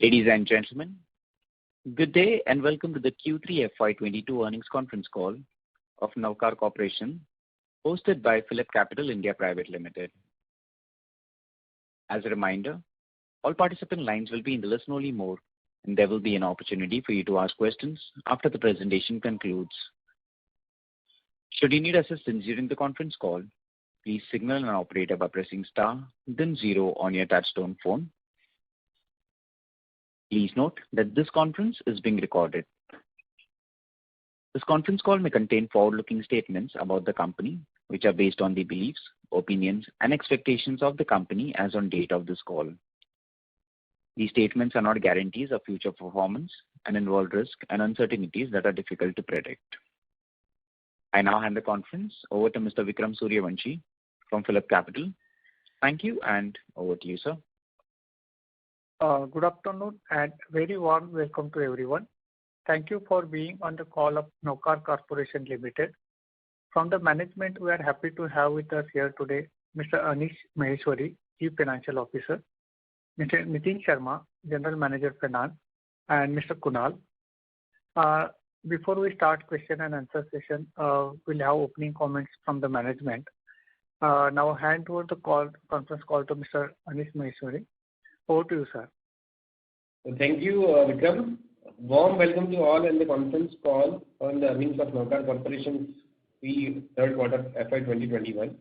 Ladies and gentlemen, good day and welcome to the Q3 FY22 earnings conference call of Navkar Corporation, hosted by PhillipCapital India Private Limited. As a reminder, all participant lines will be in the listen-only mode, and there will be an opportunity for you to ask questions after the presentation concludes. Should you need assistance during the conference call, please signal an operator by pressing star, then 0 on your touchtone phone. Please note that this conference is being recorded. This conference call may contain forward-looking statements about the company, which are based on the beliefs, opinions, and expectations of the company as on date of this call. These statements are not guarantees of future performance and involve risks and uncertainties that are difficult to predict. I now hand the conference over to Mr. Vikram Suryavanshi from PhillipCapital. Thank you, and over to you, sir. Good afternoon and very warm welcome to everyone. Thank you for being on the call of Navkar Corporation Limited. From the management, we are happy to have with us here today Mr. Anish Maheshwari, Chief Financial Officer, Mr. Nitin Sharma, General Manager Finance, and Mr. Kunal. Before we start question and answer session, we'll have opening comments from the management. Now hand over the conference call to Mr. Anish Maheshwari. Over to you, sir. Thank you, Vikram. Warm welcome to all in the conference call on the earnings of Navkar Corporation's third quarter FY 2021.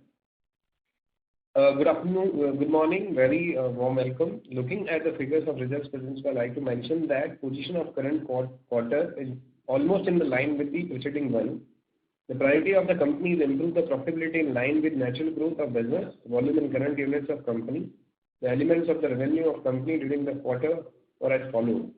Good afternoon, good morning, very warm welcome. Looking at the figures of results presented, I'd like to mention that position of current quarter is almost in the line with the preceding one. The priority of the company is improve the profitability in line with natural growth of business, volume and current units of company. The elements of the revenue of company during the quarter were as follows.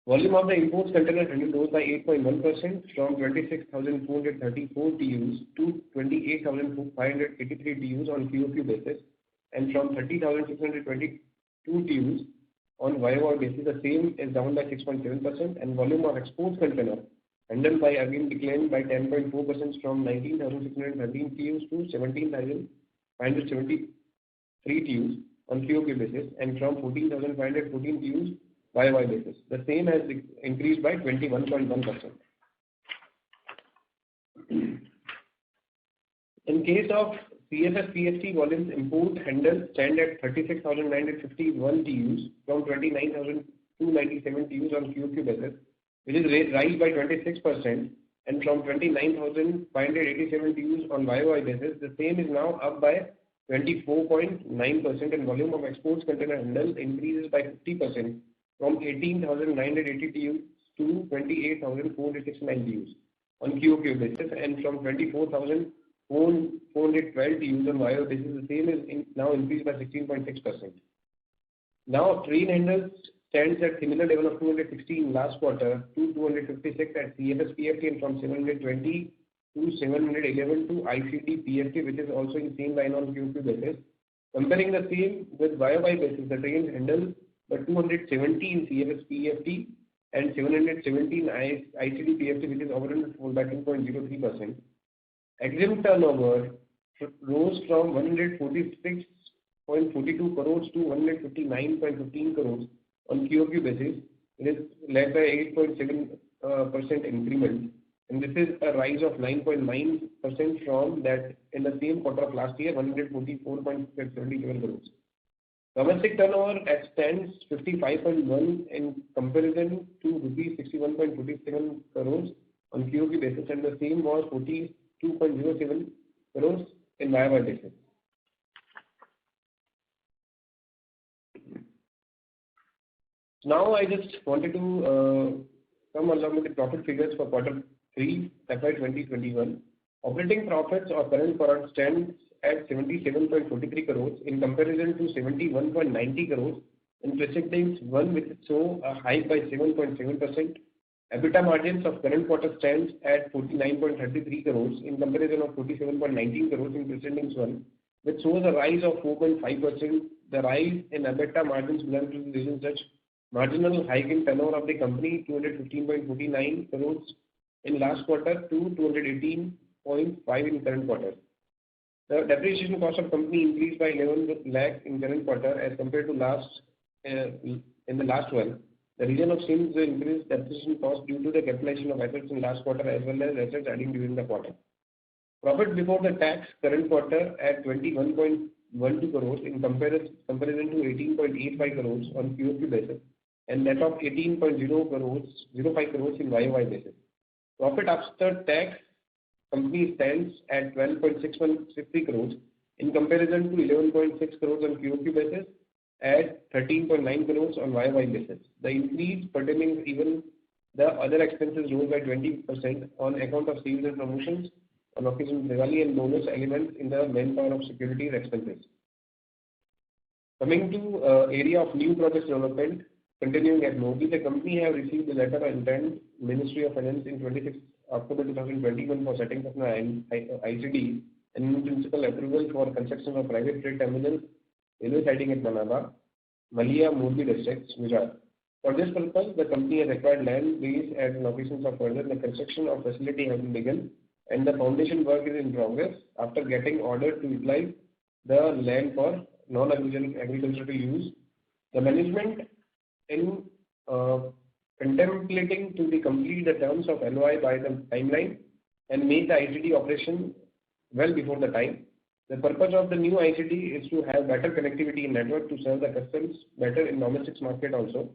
Volume of the imports container handled rose by 8.1% from 26,434 TEUs to 28,583 TEUs on QOQ basis and from 30,622 TEUs on YOY basis. The same is down by 6.7%, and volume of exports container handled by again declined by 10.4% from 19,613 TEUs to 17,573 TEUs on QOQ basis and from 14,514 TEUs YOY basis. The same has increased by 21.1%. In case of CFS-PST volumes, import handled stand at 36,951 TEUs from 29,297 TEUs on QOQ basis, which is raised by 26%, and from 29,587 TEUs on YOY basis. The same is now up by 24.9%, and volume of exports container handled increases by 50% from 18,980 TEUs to 28,469 TEUs on QOQ basis and from 24,412 TEUs on YOY basis. The same is now increased by 16.6%. Now train handled stands at similar level of 216 last quarter to 256 at CFS-PFT and from 720 to 711 to ICD-PFT, which is also in same line on QOQ basis. Comparing the same with YOY basis, the trains handled by 270 in CFS-PFT and 717 in ICD-PFT, which is overall by 2.03%. Exim turnover rose from 146.42 crores to 159.15 crores on QOQ basis. It is led by 8.7% increment. And this is a rise of 9.9% from that in the same quarter of last year, 144.77 crores. Domestic turnover stands 55.1 in comparison to rupees 61.47 crores on QOQ basis, and the same was 42.07 crores in YOY basis. Now I just wanted to come along with the profit figures for quarter 3 FY 2021. Operating profits of current quarter stands at 77.43 crores in comparison to 71.90 crores in preceding one, which saw a hike by 7.7%. EBITDA margins of current quarter stands at 49.33 crores in comparison of 47.19 crores in preceding one, which shows a rise of 4.5%. The rise in EBITDA margins belongs to the reason such marginal hike in turnover of the company, 215.49 crores in last quarter to 218.5 in current quarter. The depreciation cost of company increased by 11 lakh in current quarter as compared to last in the last one. The reason of same is the increased depreciation cost due to the capitalization of assets in last quarter as well as assets adding during the quarter. Profit before the tax current quarter at 21.12 crores in comparison to 18.85 crores on QOQ basis and net of 18.05 crores in YOY basis. Profit after tax company stands at 12.613 crores in comparison to 11.6 crores on QOQ basis at 13.9 crores on YOY basis. The increase pertaining even the other expenses rose by 20% on account of sales and promotions on occasion Diwali and bonus elements in the manpower of securities expenses. Coming to area of new project development, continuing at Morbi, the company have received a letter of intent Ministry of Finance in 26 October 2021 for setting up an ICD and in principal approval for construction of private freight terminal railway siding at Manaba, Malia, Morbi districts, Gujarat. For this purpose, the company has acquired land base and locations of further. The construction of facility has been begun and the foundation work is in progress after getting order to utilize the land for non-agricultural use. The management in contemplating to be complete the terms of LOI by the timeline and make the ICD operation well before the time. The purpose of the new ICD is to have better connectivity in network to serve the customers better in domestic market also.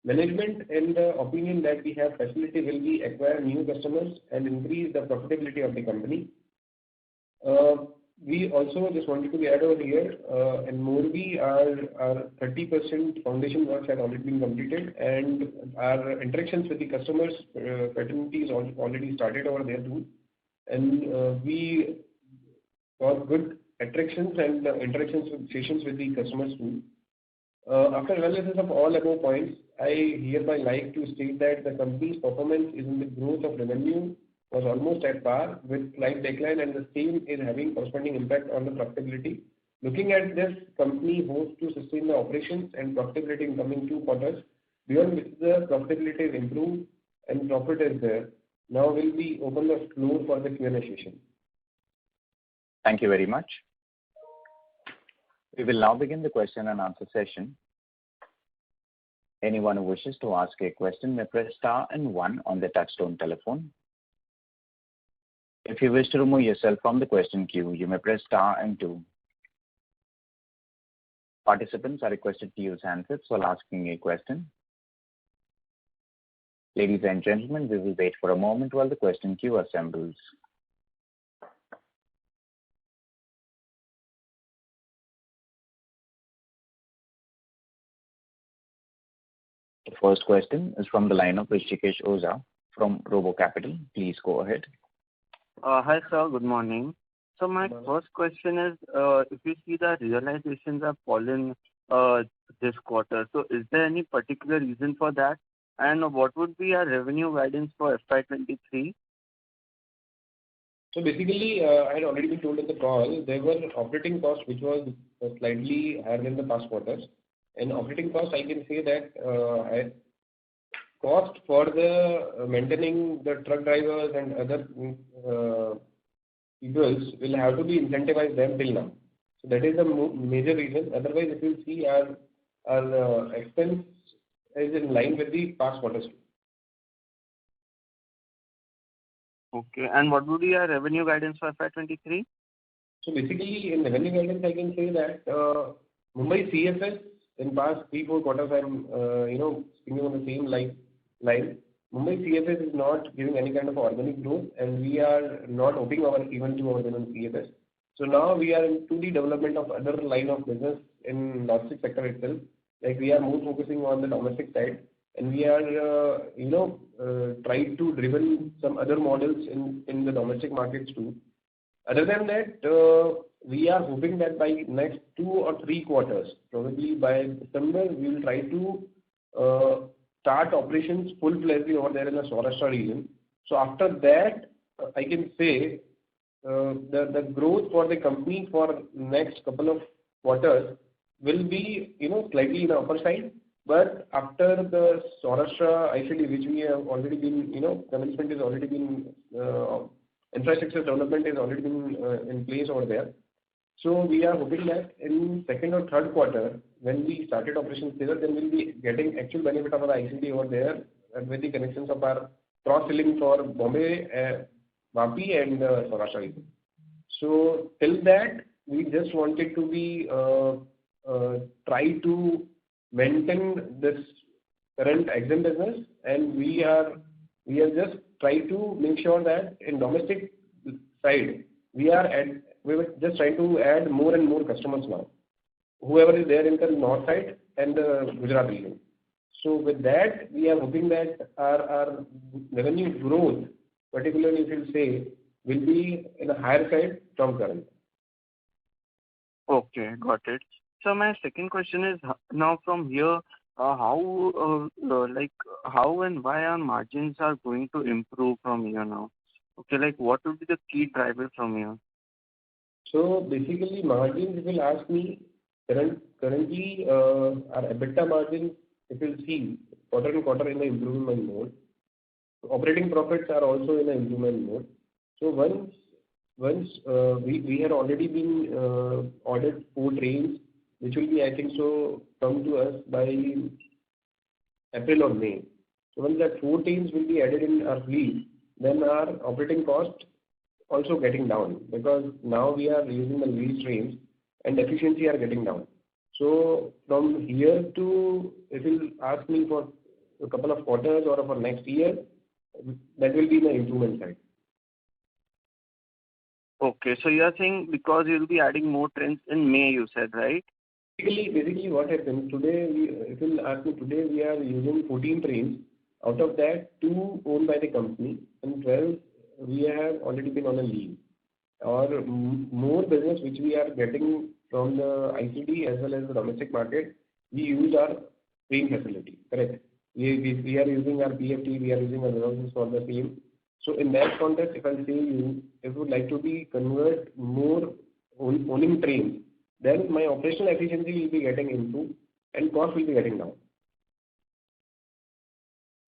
Management in the opinion that we have facility will be acquire new customers and increase the profitability of the company. We also just wanted to add over here, in Morbi, our 30% foundation works have already been completed and our interactions with the customers fraternity is already started over there too. And we got good attractions and interactions with sessions with the customers too. After analysis of all above points, I hereby like to state that the company's performance is in the growth of revenue was almost at par with slight decline and the same is having corresponding impact on the profitability. Looking at this, company hopes to sustain the operations and profitability in coming 2 quarters, beyond which the profitability is improved and profit is there. Now will be open the floor for the Q&A session. Thank you very much. We will now begin the question and answer session. Anyone who wishes to ask a question may press star and 1 on the touchtone telephone. If you wish to remove yourself from the question queue, you may press star and 2. Participants are requested to use handsets while asking a question. Ladies and gentlemen, we will wait for a moment while the question queue assembles. The first question is from the line of Rishikesh Oza from Robo Capital. Please go ahead. Hi sir, good morning. So my first question is, if you see the realizations have fallen this quarter, so is there any particular reason for that? And what would be our revenue guidance for FY23? So basically, I had already been told in the call, there were operating costs which was slightly higher than the past quarters. And operating costs, I can say that cost for the maintaining the truck drivers and other people will have to be incentivized them till now. So that is the major reason. Otherwise, if you see our expense is in line with the past quarters. Okay, and what would be our revenue guidance for FY23? So basically, in revenue guidance, I can say that Mumbai CFS in past 3-4 quarters, I'm speaking on the same line. Mumbai CFS is not giving any kind of organic growth, and we are not hoping even to our CFS. So now we are into the development of other line of business in logistics sector itself. Like we are more focusing on the domestic side, and we are trying to driven some other models in the domestic markets too. Other than that, we are hoping that by next 2 or 3 quarters, probably by December, we will try to start operations full-fledged over there in the Saurashtra region. So after that, I can say the growth for the company for next couple of quarters will be slightly in the upper side. But after the Saurashtra ICD, which we have already been, commencement is already been, infrastructure development is already been in place over there. So we are hoping that in second or third quarter, when we started operations there, then we'll be getting actual benefit of our ICT over there with the connections of our cross-selling for Bombay, Vapi and Saurashtra region. So till that, we just wanted to be try to maintain this current EXIM business, and we are just trying to make sure that in domestic side we were just trying to add more and more customers now, whoever is there in the north side and the Gujarat region. So with that, we are hoping that our revenue growth, particularly if you say, will be in a higher side from current. Okay, got it. So my second question is now from here, how and why our margins are going to improve from here now? Okay, like what will be the key driver from here? So basically, margins, if you'll ask me, currently our EBITDA margin, if you'll see, quarter-on-quarter in the improvement mode. Operating profits are also in the improvement mode. So once we had already been ordered 4 trains, which will be, I think so, come to us by April or May. So once that 4 trains will be added in our fleet, then our operating cost also getting down, because now we are using the lease trains and efficiency are getting down. So from here to, if you ask me for a couple of quarters or for next year, that will be the improvement side. Okay, so you are saying because you will be adding more trains in May, you said, right? Basically what happens today, if you'll ask me today, we are using 14 trains. Out of that, 2 owned by the company and 12 we have already been on a lease. Or more business which we are getting from the ICD as well as the domestic market, we use our train facility, correct? We are using our PFT, we are using our warehouses for the same. So in that context, if I say you, if you would like to be convert more owning trains, then my operational efficiency will be getting improved and cost will be getting down.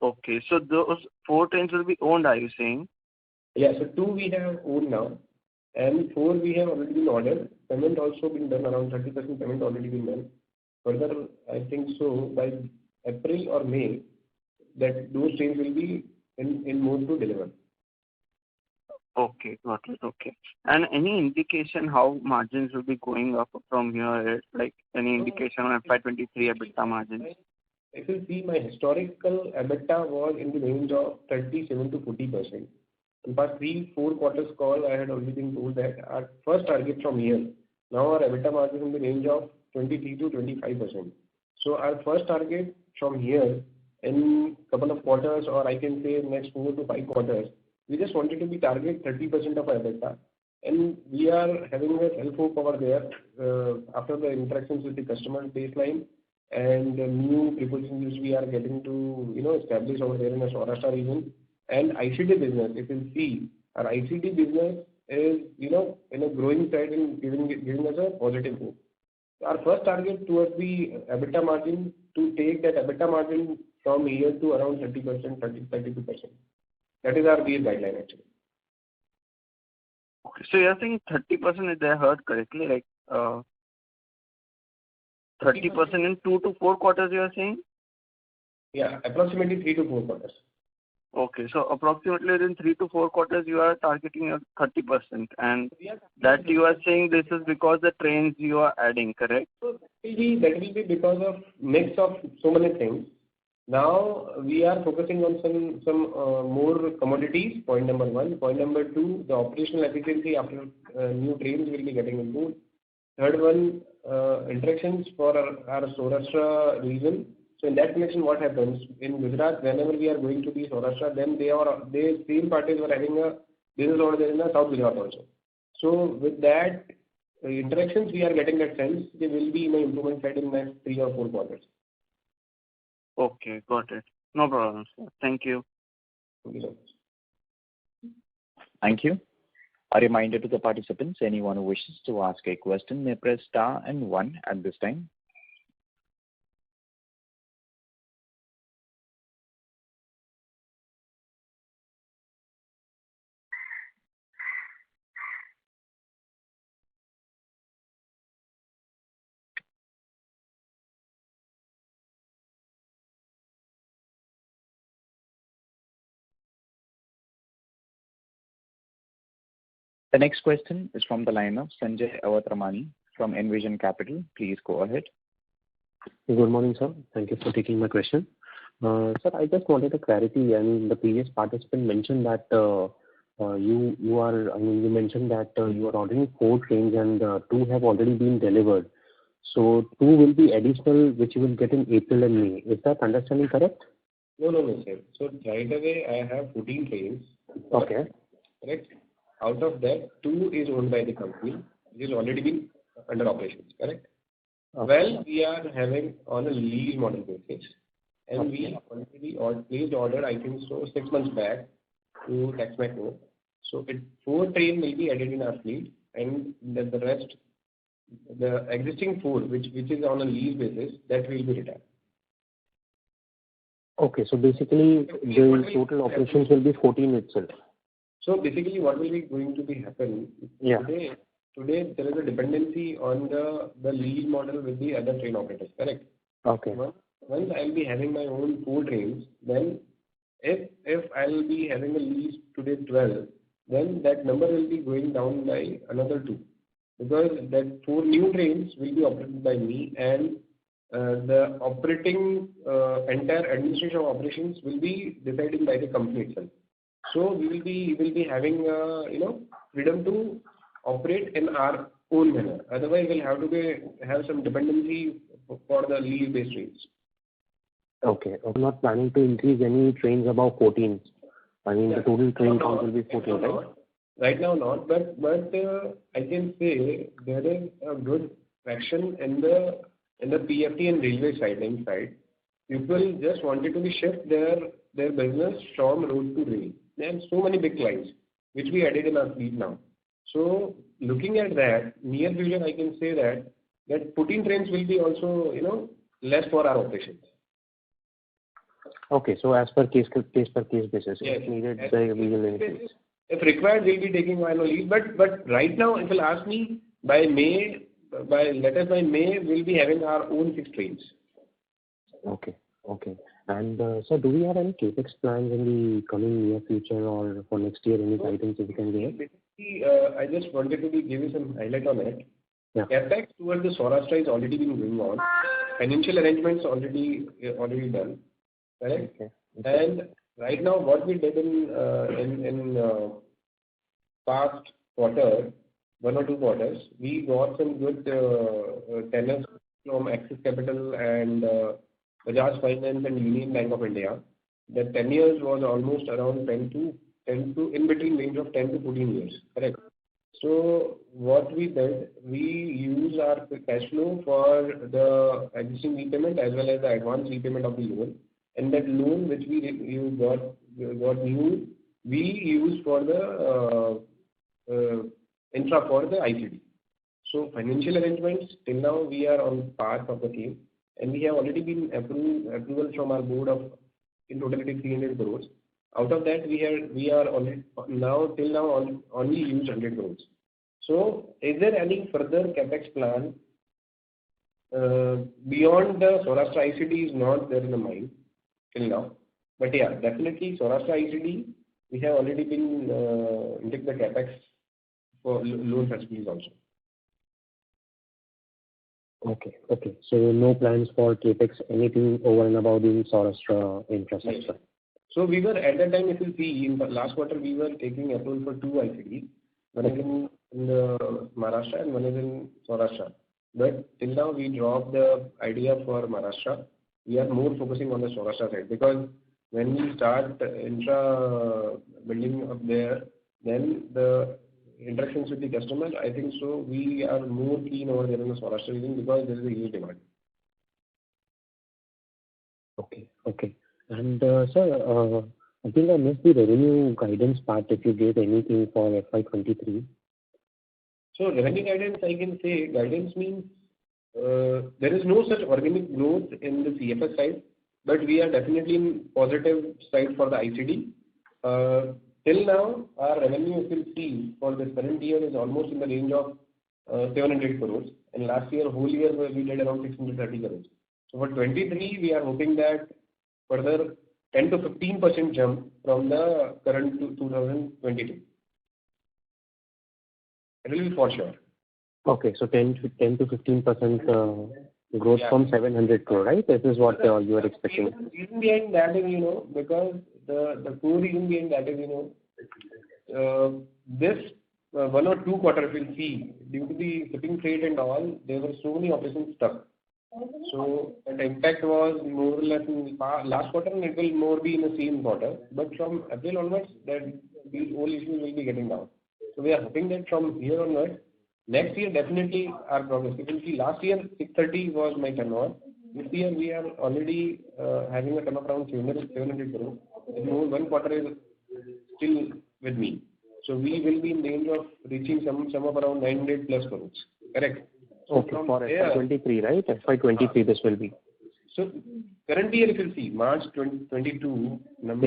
Okay, so those 4 trains will be owned, are you saying? Yeah, so 2 we have owned now, and 4 we have already been ordered. Payment also been done, around 30% payment already been done. Further, I think so by April or May, that those trains will be in mode to deliver. Okay, got it. Okay. And any indication how margins will be going up from here? Like any indication on FY23 EBITDA margins? If you see, my historical EBITDA was in the range of 37 to 40%. In past 3-4 quarters call, I had already been told that our first target from here, now our EBITDA margin in the range of 23 to 25%. So our first target from here in couple of quarters, or I can say next 4 to 5 quarters, we just wanted to be target 30% of our EBITDA. And we are having a self-hope over there after the interactions with the customer baseline and the new propositions which we are getting to establish over there in the Saurashtra region. And ICT business, if you see, our ICT business is in a growing side and giving us a positive hope. Our first target towards the EBITDA margin, to take that EBITDA margin from here to around 30%, 32%. That is our base guideline actually. Okay, so you're saying 30%, if I heard correctly, like 30% in 2 to 4 quarters you are saying? Yeah, approximately 3 to 4 quarters. Okay, so approximately in 3 to 4 quarters you are targeting at 30%, and that you are saying this is because the trains you are adding, correct? So that will be because of mix of so many things. Now we are focusing on some more commodities, point number 1. Point number 2, the operational efficiency after new trains will be getting improved. Third one, interactions for our Saurashtra region. So in that connection, what happens in Gujarat, whenever we are going to the Saurashtra, then they same parties were having a business over there in the South Gujarat also. So with that interactions, we are getting that sense they will be in the improvement side in the next 3 or 4 quarters. Okay, got it. No problem, sir. Thank you. Thank you so much. Thank you. A reminder to the participants, anyone who wishes to ask a question may press star and 1 at this time. The next question is from the line of Sanjay Awatramani from Envision Capital. Please go ahead. Good morning, sir. Thank you for taking my question. Sir, I just wanted a clarity. I mean, the previous participant mentioned that you mentioned that you are ordering 4 trains and 2 have already been delivered. So 2 will be additional, which you will get in April and May. Is that understanding correct? No, sir. So right away, I have 14 trains. Okay. Correct. Out of that, 2 is owned by the company, which has already been under operations. Correct. Okay. Well, we are having on a lease model basis, and we already placed order, I think so, 6 months back to Taxmaco. So 4 trains will be added in our fleet, and the rest, the existing 4, which is on a lease basis, that will be retired. Okay, so basically the total operations will be 14 itself. So basically, what will be going to be happen? Yeah. Today there is a dependency on the lease model with the other train operators. Correct. Okay. Once I'll be having my own 4 trains, then if I'll be having a lease today 12, then that number will be going down by another 2, because that 4 new trains will be operated by me, and the operating entire administration of operations will be decided by the company itself. So we will be having freedom to operate in our own manner. Otherwise, we'll have to have some dependency for the lease-based trains. Okay. I'm not planning to increase any trains above 14. I mean, the total train count will be 14, right? Right now, not. But I can say there is a good traction in the PFT and railway side. People just wanted to shift their business from road to rail. There are so many big clients which we added in our fleet now. So looking at that, near future, I can say that 14 trains will be also less for our operations. Okay, so as per case basis, yes. If needed, we will increase. If required, we'll be taking one leave. But right now, if you'll ask me, by May, we'll be having our own 6 trains. Okay. And sir, do we have any capex plans in the coming near future or for next year? Any guidance if you can give? Basically, I just wanted to give you some highlight on it. Yeah. Capex towards the Saurashtra is already been going on. Financial arrangements already done. Correct. Okay. And right now, what we did in past quarter, 1 or 2 quarters, we got some good tenors from Axis Capital and Bajaj Finance and Union Bank of India. The 10 years was almost around 10 to in between range of 10 to 14 years. Correct. So what we did, we used our cash flow for the existing repayment as well as the advance repayment of the loan. And that loan which we got new, we used for the infra for the ICD. So financial arrangements till now we are on path of the team, and we have already been approval from our board of in totality 300 crores. Out of that we are only till now only used 100 crores. So is there any further capex plan beyond the Saurashtra ICD is not there in the mind till now, but yeah, definitely Saurashtra ICD we have already been take the capex for loan facilities also. Okay. So no plans for capex, anything over and above the Saurashtra infrastructure. Yes. So we were at that time, if you see in the last quarter, we were taking approval for 2 ICD. One is in the Maharashtra and one is in Saurashtra. But till now we dropped the idea for Maharashtra. We are more focusing on the Saurashtra side, because when we start infra building up there, then the interactions with the customer, I think so we are more keen over there in the Saurashtra region because there is a huge demand. Okay. And sir, I think I missed the revenue guidance part, if you gave anything for FY23. So revenue guidance, I can say guidance means there is no such organic growth in the CFS side, but we are definitely in positive side for the ICD. Till now, our revenue, if you see, for this current year is almost in the range of 700 crores. And last year, whole year, we did around 630 crores. So for 23, we are hoping that further 10 to 15% jump from the current to 2022. It will be for sure. Okay, so 10 to 15% growth Yeah. from 700 crore, right? This is what you are expecting. The reason behind that is, because the core reason behind that is, this 1 or 2 quarters we'll see, due to the shipping freight and all, there were so many operations stuck. So the impact was more or less in last quarter, and it will more be in the same quarter. But from April onwards, that these whole issues will be getting down. So we are hoping that from here onwards, next year definitely our progress. You can see last year 630 was my turnover. This year we are already having a turnover around 700 crores. One quarter is still with me. So we will be in range of reaching some of around 900 plus crores. Correct? So Okay, for FY23, right? FY23 this will be. So current year, if you see March 2022 number,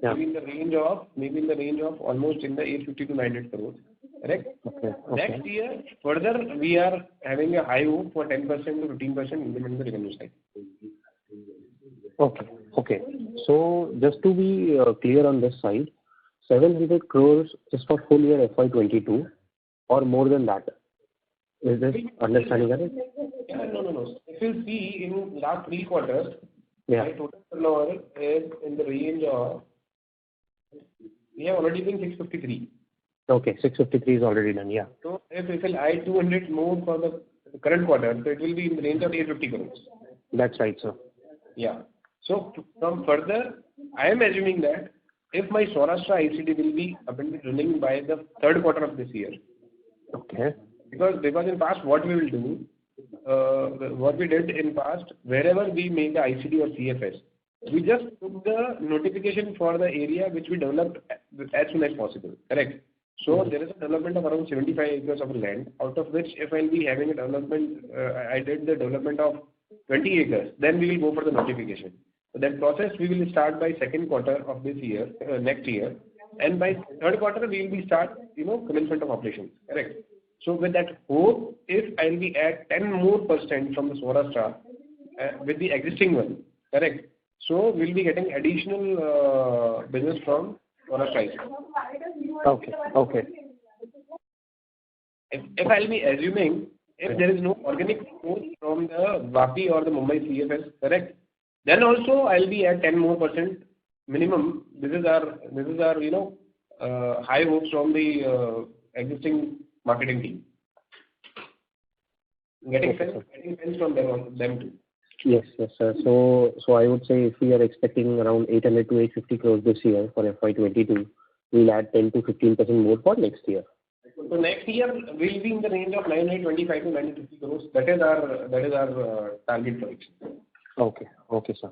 Yeah. maybe in the range of almost in the 850 to 900 crores. Correct? Okay. Next year, further we are having a high hope for 10% to 15% increment in the revenue side. Okay. So just to be clear on this side, 700 crores is for full year FY22 or more than that. Is this understanding correct? Yeah, no. If you see in last 3 quarters, Yeah. my total turnover is in the range of, we have already been 653. Okay, 653 is already done, yeah. So if I'll add 200 more for the current quarter, so it will be in the range of 850 crores. That's right, sir. Yeah. So from further, I am assuming that if my Saurashtra ICD will be up and running by the 3rd quarter of this year. Okay. Because in past what we will do, what we did in past, wherever we make the ICD or CFS, we just took the notification for the area which we developed as soon as possible. Correct? So there is a development of around 75 acres of land, out of which if I'll be having a development, I did the development of 20 acres, then we will go for the notification. So that process we will start by 2nd quarter of this year, next year, and by 3rd quarter we will be start, commencement of operations. Correct? So with that hope, if I'll be at 10% more from the Saurashtra with the existing one, correct? So we'll be getting additional business from Saurashtra. Okay. If I'll be assuming if there is no organic growth from the Vapi or the Mumbai CFS, correct? Then also I'll be at 10% more minimum. This is our high hopes from the existing marketing team. Getting sense from them too. Yes, sir. So I would say if we are expecting around 800 to 850 crores this year for FY22, we'll add 10 to 15% more for next year. So next year we'll be in the range of 925 to 950 crores. That is our target for it. Okay, sir.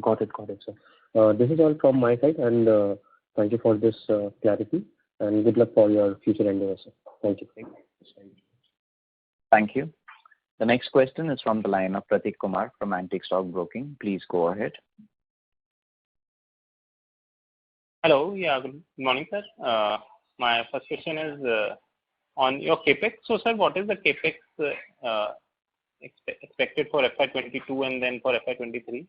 Got it, sir. This is all from my side, and thank you for this clarity, and good luck for your future endeavors, sir. Thank you. Thank you. The next question is from the line of Prateek Kumar from Antique Stock Broking. Please go ahead. Hello. Yeah, good morning, sir. My first question is on your CapEx. So, sir, what is the CapEx expected for FY22 and then for FY23?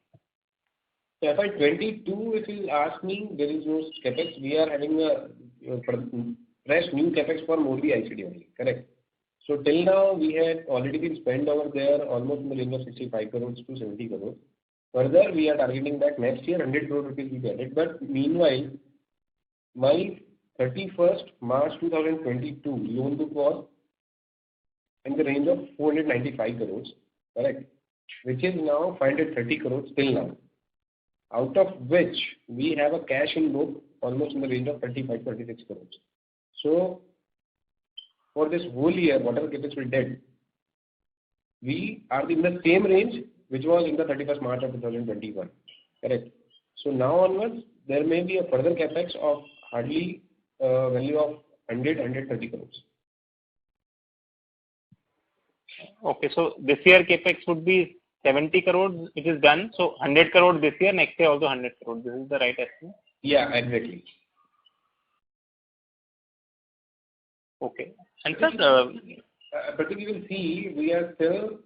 So FY22, if you ask me, there is no CapEx. We are having a fresh new CapEx for Morbi ICD only. Correct? So till now, we had already been spent over there almost in the range of 65 crores to 70 crores. Further, we are targeting that next year 100 crore rupees will be added. But meanwhile, my 31st March 2022 loan book was in the range of 495 crores. Correct? Which is now 530 crores till now. Out of which we have a cash in book almost in the range of 35-36 crores. So for this whole year, whatever CapEx we did, we are in the same range which was in the 31st March of 2021. Correct? So now onwards, there may be a further CapEx of hardly value of 130 crores. Okay, so this year CapEx would be 70 crores, which is done. So 100 crores this year, next year also 100 crores. This is the right estimate? Yeah, exactly. Okay. And sir, but you will see, we are still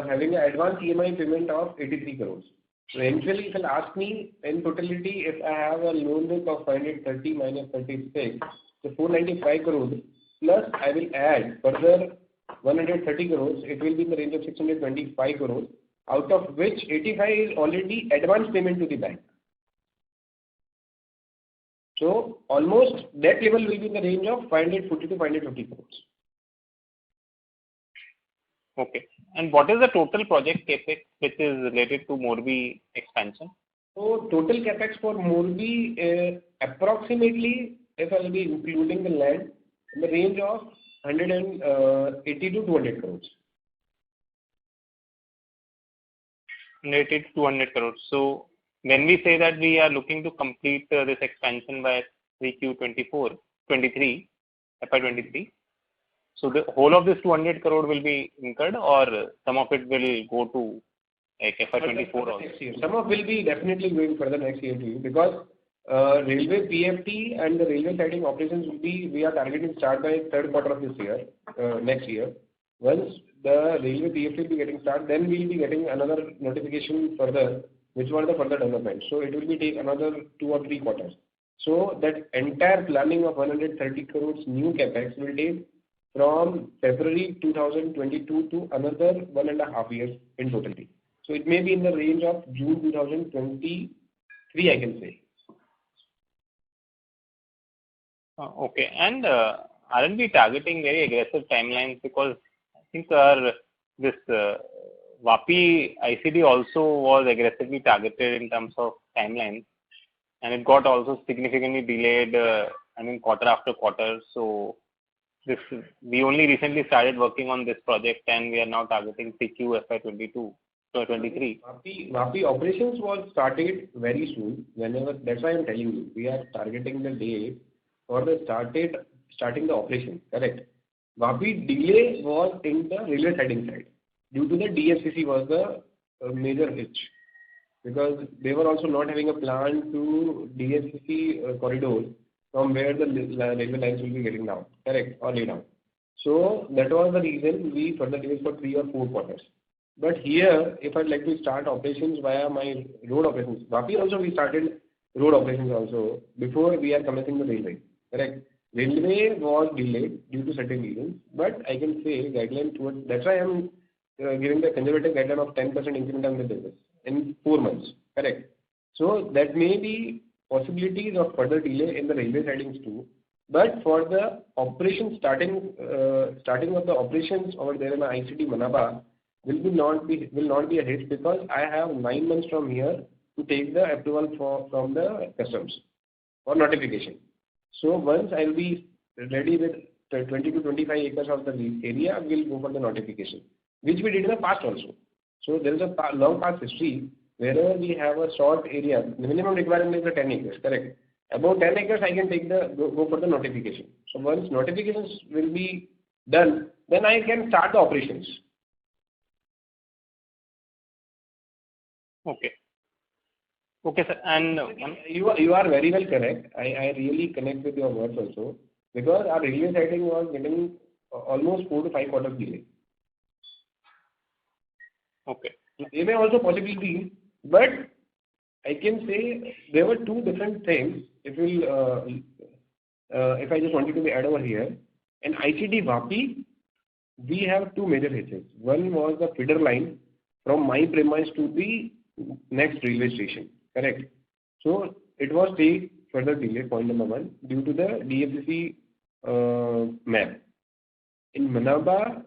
having an advance EMI payment of 83 crores. So eventually, if you'll ask me, in totality, if I have a loan book of 530 minus 36, so 495 crores, plus I will add further 130 crores. It will be in the range of 625 crores, out of which 85 is already advance payment to the bank. So almost debt level will be in the range of 540 to 550 crores. Okay. And what is the total project capex which is related to Morbi expansion? So total capex for Morbi approximately, if I will be including the land, in the range of 180 to 200 crores. 180 to 200 crores. So when we say that we are looking to complete this expansion by 3Q 23, FY23, so the whole of this 200 crore will be incurred, or some of it will go to like FY24 also? Some of will be definitely going further next year too, because railway PFT and the railway siding operations will be, we are targeting start by third quarter of this year, next year. Once the railway PFT will be getting started, then we will be getting another notification further, which were the further development. So it will be take another 2 or 3 quarters. So that entire planning of 130 crores new capex will take from February 2022 to another 1.5 years in totality. So it may be in the range of June 2023, I can say. Okay. And aren't we targeting very aggressive timelines? Because I think this Vapi ICD also was aggressively targeted in terms of timelines, and it got also significantly delayed, quarter after quarter. So we only recently started working on this project, and we are now targeting CQ FY22 or 23. Vapi operations was started very soon. That's why I'm telling you, we are targeting the date for the starting the operation. Correct. Vapi delay was in the railway siding side due to the DFCC was the major hitch, because they were also not having a plan to DFCC corridors from where the railway lines will be getting down, correct, or laid down. So that was the reason we further delayed for 3 or 4 quarters. But here, if I'd like to start operations via my road operations, Vapi also we started road operations also before we are commencing the railway, correct. Railway was delayed due to certain reasons, but I can say guideline towards, that's why I'm giving the conservative guideline of 10% increment on the business in 4 months, correct. So that may be possibilities of further delay in the railway sidings too, but for the operation starting of the operations over there in the ICT Manaba will not be a hit, because I have 9 months from here to take the approval from the customs for notification. So once I will be ready with 20 to 25 acres of the area, we will go for the notification, which we did in the past also. So there is a long past history. Wherever we have a short area, the minimum requirement is 10 acres, correct. About 10 acres, I can take go for the notification. So once notifications will be done, then I can start the operations. Okay. Okay, sir. And you are very well correct. I really connect with your words also, because our railway siding was getting almost 4 to 5 quarters delay. Okay. They may also possibly be, but I can say there were 2 different things. If I just wanted to add over here, in ICD Vapi, we have 2 major hitches. One was the feeder line from my premise to the next railway station, correct. So it was take further delay, point number 1, due to the DFCC map. In Manaba,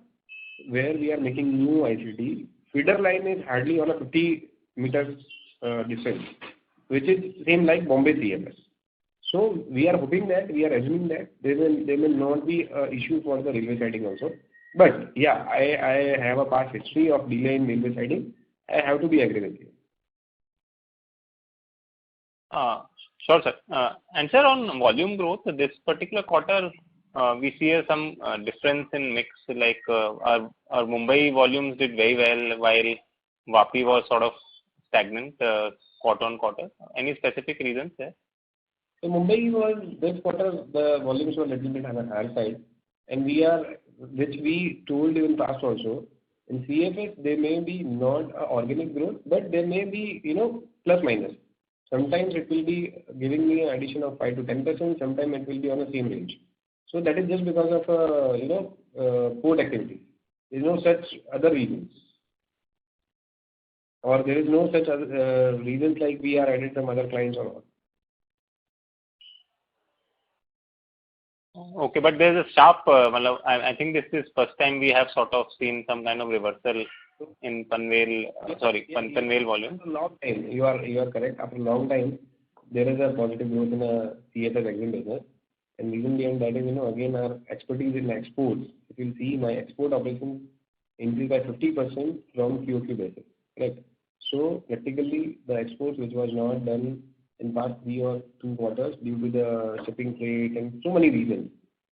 where we are making new ICD, feeder line is hardly on a 50 meters distance, which is same like Bombay CMS. So we are hoping that, we are assuming that there will not be an issue for the railway siding also. But yeah, I have a past history of delay in railway siding. I have to be agree with you. Sure, sir. And sir, on volume growth, this particular quarter, we see some difference in mix, like our Mumbai volumes did very well, while Vapi was sort of stagnant quarter on quarter. Any specific reasons there? So Mumbai was, this quarter, the volumes were a little bit on the higher side, and which we told you in past also, in CFS, there may be not organic growth, but there may be, plus minus. Sometimes it will be giving me an addition of 5 to 10%, sometimes it will be on the same range. So that is just because of port activity. There is no such other reasons, or there is no such other reasons like we are added some other clients or not. Okay, but there's a sharp, I think this is first time we have sort of seen some kind of reversal in Panvel volume. After a long time, you are correct. After a long time, there is a positive growth in a CSS exim business. And reason behind that is, again, our expertise in exports. If you see, my export operations increased by 50% from QOQ basis, correct? So practically, the exports which was not done in past 3 or 2 quarters due to the shipping freight and so many reasons,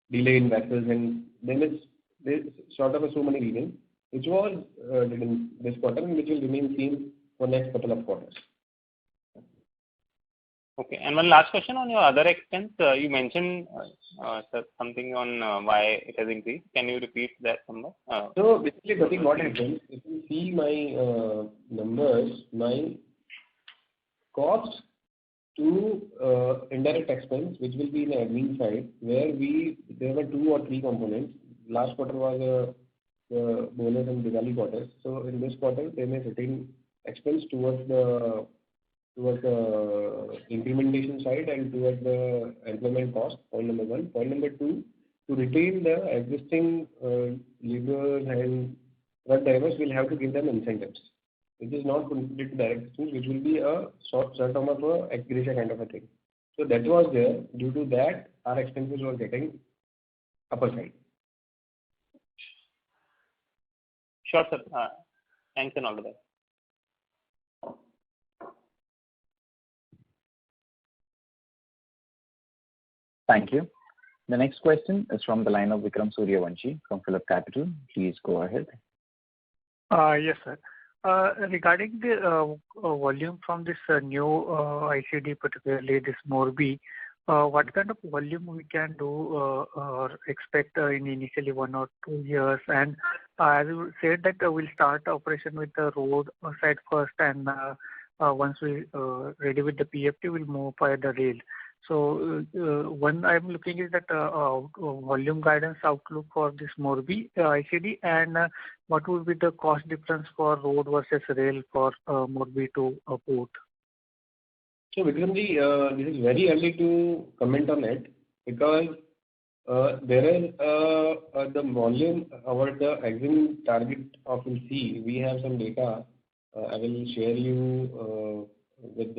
delay in vessels, and then there's sort of so many reasons, which was in this quarter and which will remain same for next couple of quarters. Okay, and one last question on your other expense. You mentioned something on why it has increased. Can you repeat that number? So basically, Pratik, what happens, if you see my numbers, my cost to indirect expense, which will be in the admin side, where there were 2 or 3 components. Last quarter was the bonus and Diwali quarters. So in this quarter, there may certain expense towards the implementation side and towards the employment cost, point number 1. Point number 2, to retain the existing laborers and truck drivers, we'll have to give them incentives, which is not contributed to direct expense, which will be a sort of a ex gratia kind of a thing. So that was there. Due to that, our expenses were getting upper side. Sure, sir. Thanks and all the best. Thank you. The next question is from the line of Vikram Suryavanshi from Phillip Capital. Please go ahead. Yes, sir. Regarding the volume from this new ICD, particularly this Morbi, what kind of volume we can do or expect in initially 1 or 2 years? And as you said that we'll start operation with the road side first, and once we ready with the PFT, we'll move by the rail. So one I'm looking is that volume guidance outlook for this Morbi ICD, and what would be the cost difference for road versus rail for Morbi to port? So Vikramji, this is very early to comment on it because there is the volume over the exim target of C. We have some data. I will share you with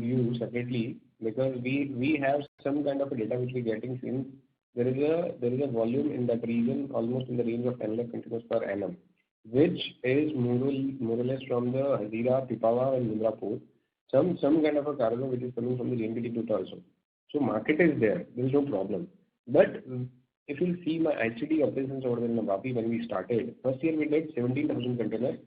you separately, because we have some kind of a data which we're getting since there is a volume in that region almost in the range of 10 lakh containers per annum, which is more or less from the Hazira, Pipavav and Mundra port. Some kind of a cargo which is coming from the JNPT port also. So market is there is no problem. But if you see my ICD operations over in Vapi, when we started, first year we did 17,000 containers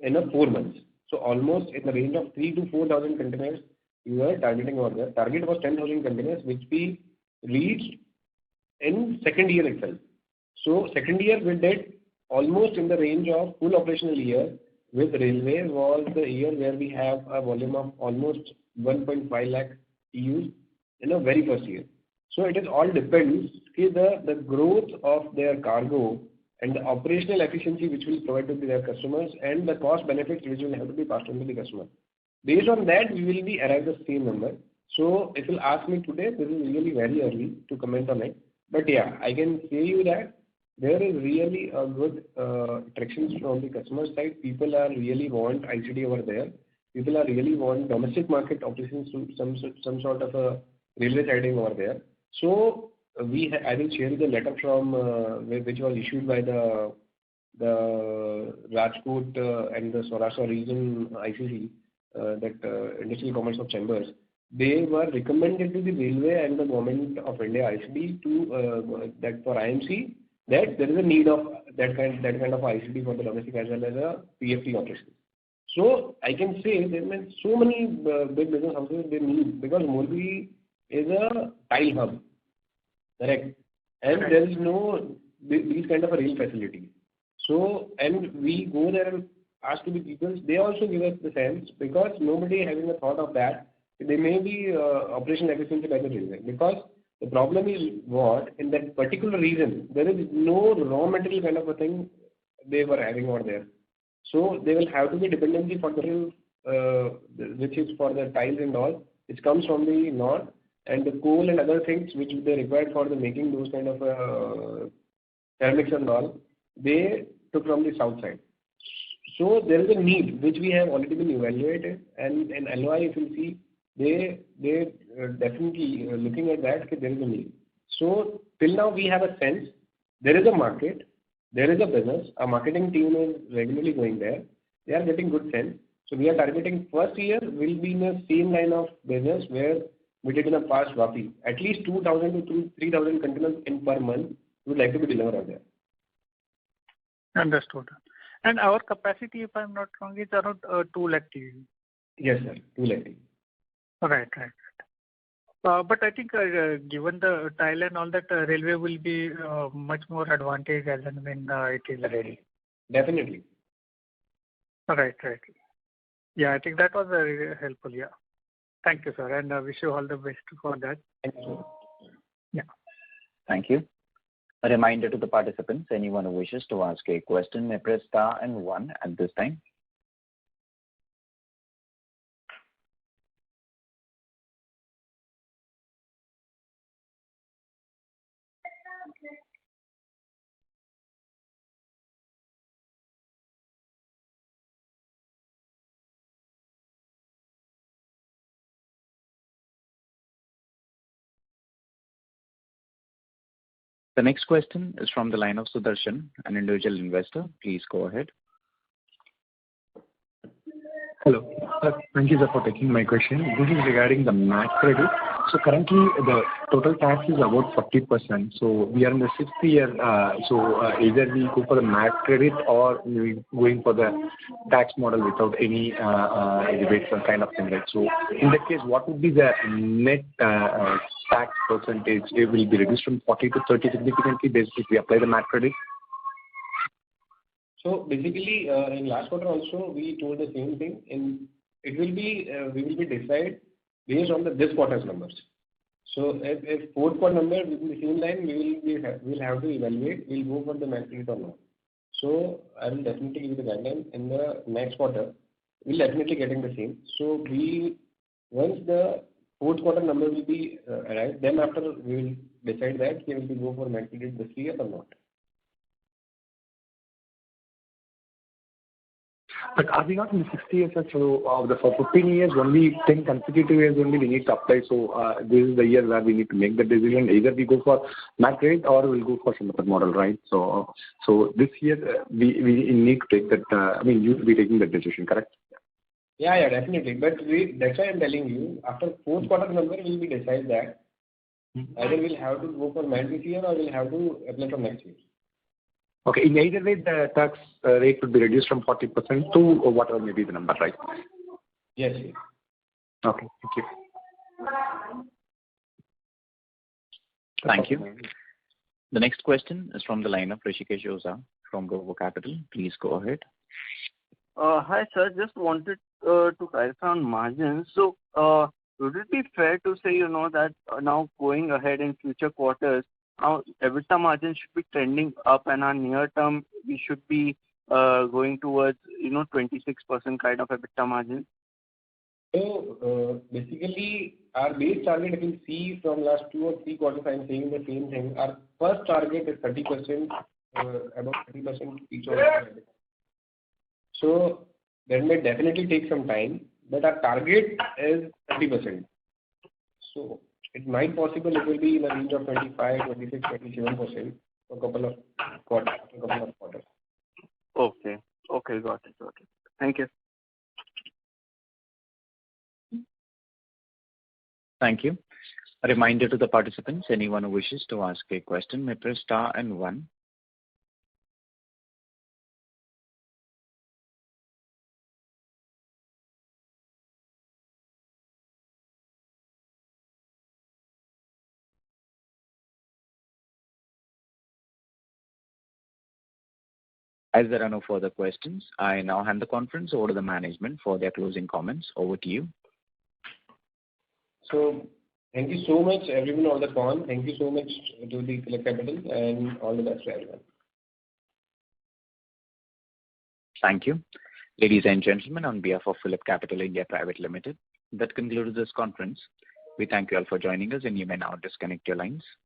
in 4 months. So almost in the range of 3,000 to 4,000 containers we were targeting over there. Target was 10,000 containers, which we reached in second year itself. So second year we did almost in the range of full operational year with railway was the year where we have a volume of almost 1.5 lakh TEUs in the very first year. So it is all depends the growth of their cargo and the operational efficiency which will provide to their customers and the cost benefits which will have to be passed on to the customer. Based on that, we will be arrive the same number. So if you'll ask me today, this is really very early to comment on it. But yeah, I can say you that there is really a good traction from the customer side. People are really want ICD over there. People are really want domestic market operations to some sort of a railway siding over there. So I will share you the letter from which was issued by the Rajkot and the Saurashtra region ICC, that Industrial Commerce of Chambers. They were recommended to the railway and the government of India ICD to that for IMC that there is a need of that kind of ICD for the domestic as well as a PFT operation. So I can say there are so many big business houses they need, because Morbi is a tile hub, correct? And there is no these kind of a rail facility. So and we go there and ask to the people, they also give us the sense, because nobody having a thought of that. There may be operational efficiency by the railway, because The problem is what? In that particular region, there is no raw material kind of a thing they were having over there. So they will have to be dependency for the which is for the tiles and all, which comes from the north, and the coal and other things which they required for the making those kind of ceramics and all, they took from the south side. So there is a need which we have already been evaluated, and in LOI if you see, they definitely looking at that, there is a need. So till now we have a sense there is a market, there is a business, our marketing team is regularly going there, they are getting good sense. So we are targeting first year will be in the same line of business where we did in the past Vapi. At least 2,000 to 3,000 containers in per month we would like to be delivered out there. Understood. And our capacity, if I'm not wrong, is around 2 lakh TEU. Yes, sir. 2 lakh TEU. Right. But I think given the tile and all that, railway will be much more advantage as and when it is ready. Definitely. Right. Yeah, I think that was very helpful. Yeah. Thank you, sir, and wish you all the best for that. Thank you. Yeah. Thank you. A reminder to the participants, anyone who wishes to ask a question may press star and 1 at this time. The next question is from the line of Sudarshan, an individual investor. Please go ahead. Hello. Thank you, sir, for taking my question. This is regarding the MAT credit. So currently, the total tax is about 40%. So we are in the 6th year. Either we go for the MAT credit or we going for the tax model without any rebates or kind of thing. Right? So in that case, what would be the net tax percentage? It will be reduced from 40 to 30 significantly, basically, if we apply the MAT credit. So basically, in last quarter also, we told the same thing. It will be we will be decide based on this quarter's numbers. So if fourth quarter number will be the same line, we'll have to evaluate. We'll go for the MAT credit or not. So I will definitely give you the guideline in the next quarter. We'll definitely getting the same. So once the fourth quarter number will be arrived, then after we will decide that we will go for MAT credit this year or not. But are we not in the 60 years? So for 15 years, only 10 consecutive years only we need to apply. So this is the year where we need to make the decision. Either we go for MAT credit or we'll go for some other model, right? So this year we need to take that. You will be taking that decision, correct? Yeah, definitely. But that's why I'm telling you, after fourth quarter number, we will decide that either we'll have to go for MAT this year or we'll have to apply for next year. Okay. In either way, the tax rate would be reduced from 40% to whatever may be the number, right? Yes. Okay. Thank you. Thank you. The next question is from the line of Rishikesh Oza from Robo Capital. Please go ahead. Hi, sir. Just wanted to clarify on margins. So, would it be fair to say, that now going ahead in future quarters, our EBITDA margin should be trending up, and our near term we should be going towards 26% kind of EBITDA margin? So basically, our base target, if you see from last 2 or 3 quarters, I'm saying the same thing. Our first target is 30%, about 30% each of the. So that may definitely take some time, but our target is 30%. So it might possible it will be in the range of 25, 26, 27% for a couple of quarters. Okay. Got it. Thank you. Thank you. A reminder to the participants, anyone who wishes to ask a question may press star and 1. As there are no further questions, I now hand the conference over to the management for their closing comments. Over to you. So Thank you so much, everyone on the call. Thank you so much to the PhillipCapital, and all the best to everyone. Thank you. Ladies and gentlemen, on behalf of PhillipCapital India Private Limited, that concludes this conference. We thank you all for joining us, and you may now disconnect your lines.